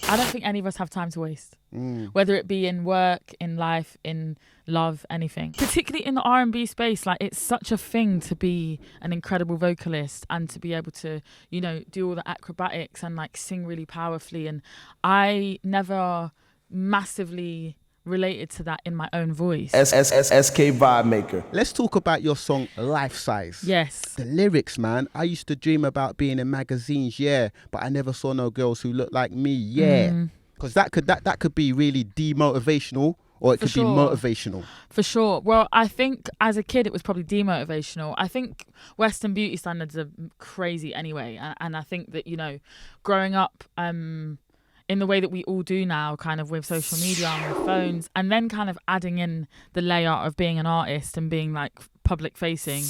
I don't think any of us have time to waste, whether it be in work, in life, in love, anything. Particularly in the R&B space, like it's such a thing to be an incredible vocalist and to be able to, you know, do all the acrobatics and like sing really powerfully. And I never massively related to that in my own voice. SK Vibemaker. Let's talk about your song Life Size. Yes. The lyrics, man. I used to dream about being in magazines, yeah, but I never saw no girls who looked like me, yeah. Because that could be really demotivational, or it could be motivational. For sure. Well, I think as a kid it was probably demotivational. I think Western beauty standards are crazy anyway, and I think that, you know, growing up in the way that we all do now, kind of with social media and with phones, and then kind of adding in the layer of being an artist and being like public facing.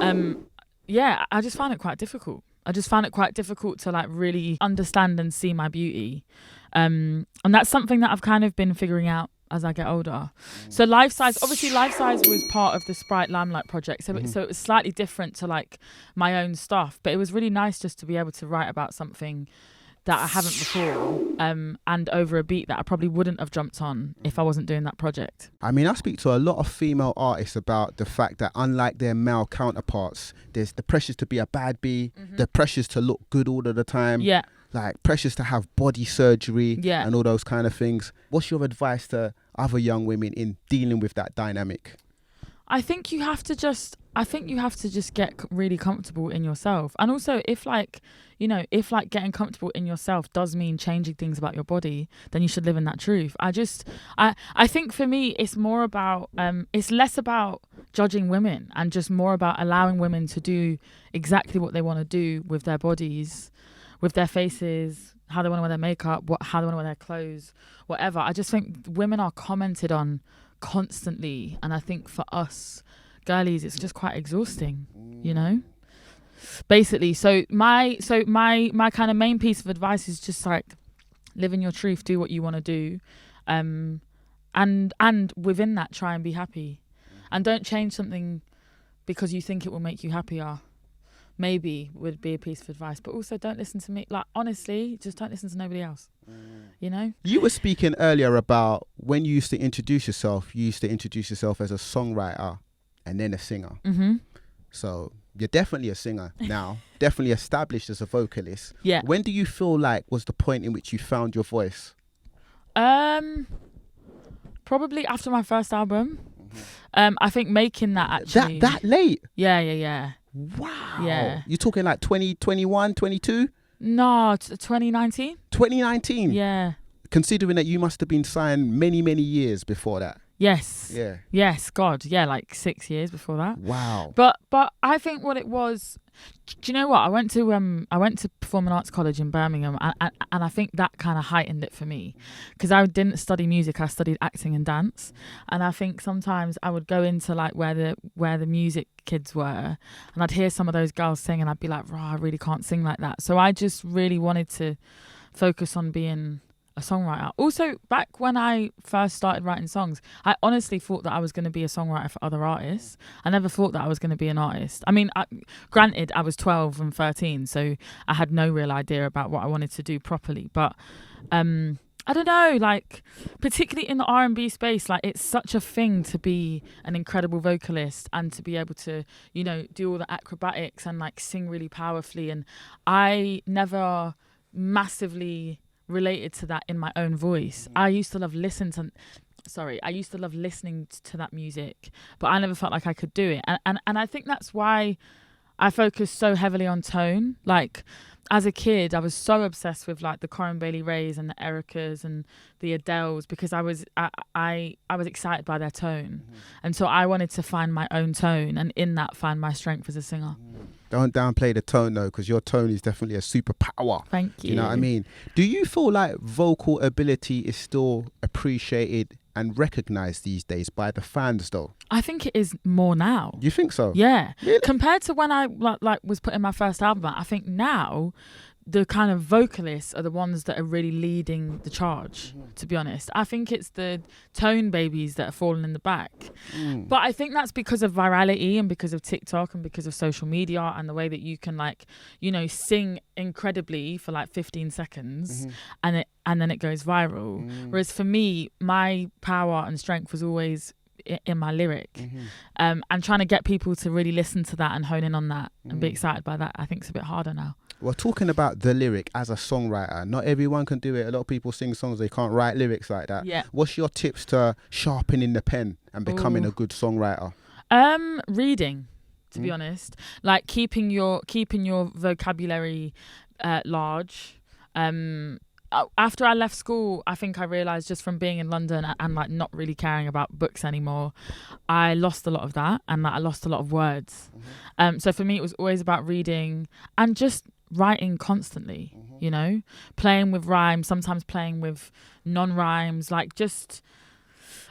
I just found it quite difficult. I just found it quite difficult to like really understand and see my beauty. And that's something that I've kind of been figuring out as I get older. So Life Size was part of the Sprite Limelight project. So it was slightly different to like my own stuff, but it was really nice just to be able to write about something that I haven't before, and over a beat that I probably wouldn't have jumped on if I wasn't doing that project. I mean, I speak to a lot of female artists about the fact that unlike their male counterparts, there's the pressures to be a bad bee, the pressures to look good all of the time, like pressures to have body surgery and all those kind of things. What's your advice to other young women in dealing with that dynamic? I think you have to just get really comfortable in yourself. And also if getting comfortable in yourself does mean changing things about your body, then you should live in that truth. I think for me, it's more about, it's less about judging women and just more about allowing women to do exactly what they want to do with their bodies, with their faces, how they want to wear their makeup, how they want to wear their clothes, whatever. I just think women are commented on constantly, and I think for us girlies it's just quite exhausting, you know, basically. So my kind of main piece of advice is just like live in your truth, do what you want to do, and within that try and be happy, and don't change something because you think it will make you happier. Maybe would be a piece of advice, but also don't listen to me. Like, honestly, just don't listen to nobody else, you know? You were speaking earlier about when you used to introduce yourself as a songwriter and then a singer. So you're definitely a singer now, definitely established as a vocalist. Yeah. When do you feel like was the point in which you found your voice? Probably after my first album. I think making that actually... That late? Yeah. Wow. Yeah. You're talking like 2021, 22? No, 2019. 2019? Yeah. Considering that you must have been signed many, many years before that. Yes. Yeah. Yes, God. Yeah, like 6 years before that. Wow. But I think what it was, do you know what? I went to Performing Arts College in Birmingham, and I think that kind of heightened it for me, because I didn't study music, I studied acting and dance, and I think sometimes I would go into like where the music kids were, and I'd hear some of those girls sing, and I'd be like, I really can't sing like that. So I just really wanted to focus on being a songwriter. Also, back when I first started writing songs, I honestly thought that I was going to be a songwriter for other artists. I never thought that I was going to be an artist. I mean, granted, I was 12 and 13, so I had no real idea about what I wanted to do properly. But I don't know, like, particularly in the R&B space, like, it's such a thing to be an incredible vocalist and to be able to, you know, do all the acrobatics and like sing really powerfully. And I never massively related to that in my own voice. I used to love listening to that music, but I never felt like I could do it. And I think that's why I focus so heavily on tone. Like, as a kid, I was so obsessed with like the Corinne Bailey Rays and the Ericas and the Adeles, because I was excited by their tone. And so I wanted to find my own tone, and in that find my strength as a singer. Don't downplay the tone though, because your tone is definitely a superpower. Thank you. You know what I mean? Do you feel like vocal ability is still appreciated and recognised these days by the fans though? I think it is more now. You think so? Yeah. Really? Compared to when I like was putting my first album out, I think now the kind of vocalists are the ones that are really leading the charge, to be honest. I think it's the tone babies that are falling in the back. But I think that's because of virality and because of TikTok and because of social media and the way that you can, like, you know, sing incredibly for like 15 seconds and then it goes viral. Whereas for me, my power and strength was always in my lyric. And trying to get people to really listen to that and hone in on that and be excited by that, I think it's a bit harder now. Well, talking about the lyric as a songwriter, not everyone can do it. A lot of people sing songs, they can't write lyrics like that. Yeah. What's your tips to sharpening the pen and becoming a good songwriter? Reading, to be honest. Like keeping your vocabulary large. After I left school, I think I realised just from being in London and like not really caring about books anymore, I lost a lot of that and like, I lost a lot of words. So for me, it was always about reading and just writing constantly, you know, playing with rhymes, sometimes playing with non-rhymes, like just,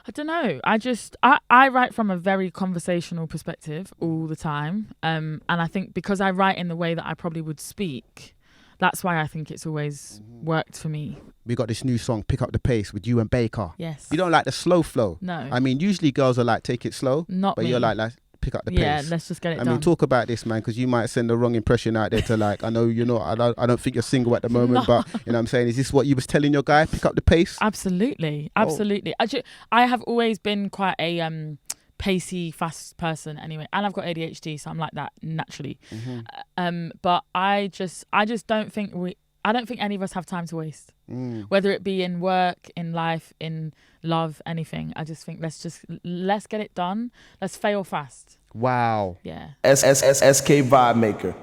I don't know. I write from a very conversational perspective all the time. And I think because I write in the way that I probably would speak, that's why I think it's always worked for me. We got this new song, Pick Up the Pace, with you and Baker. Yes. You don't like the slow flow? No. I mean, usually girls are like, take it slow. Not but me. You're like, pick up the pace. Yeah, let's just get it done. I mean, talk about this, man, because you might send the wrong impression out there to like, I know you're not, I don't think you're single at the moment, but you know what I'm saying? Is this what you was telling your guy, pick up the pace? Absolutely. Actually, I have always been quite a pacey, fast person anyway, and I've got ADHD, so I'm like that naturally. But I just don't think any of us have time to waste, whether it be in work, in life, in love, anything. I just think let's get it done. Let's fail fast. Wow. Yeah. SK Vibemaker.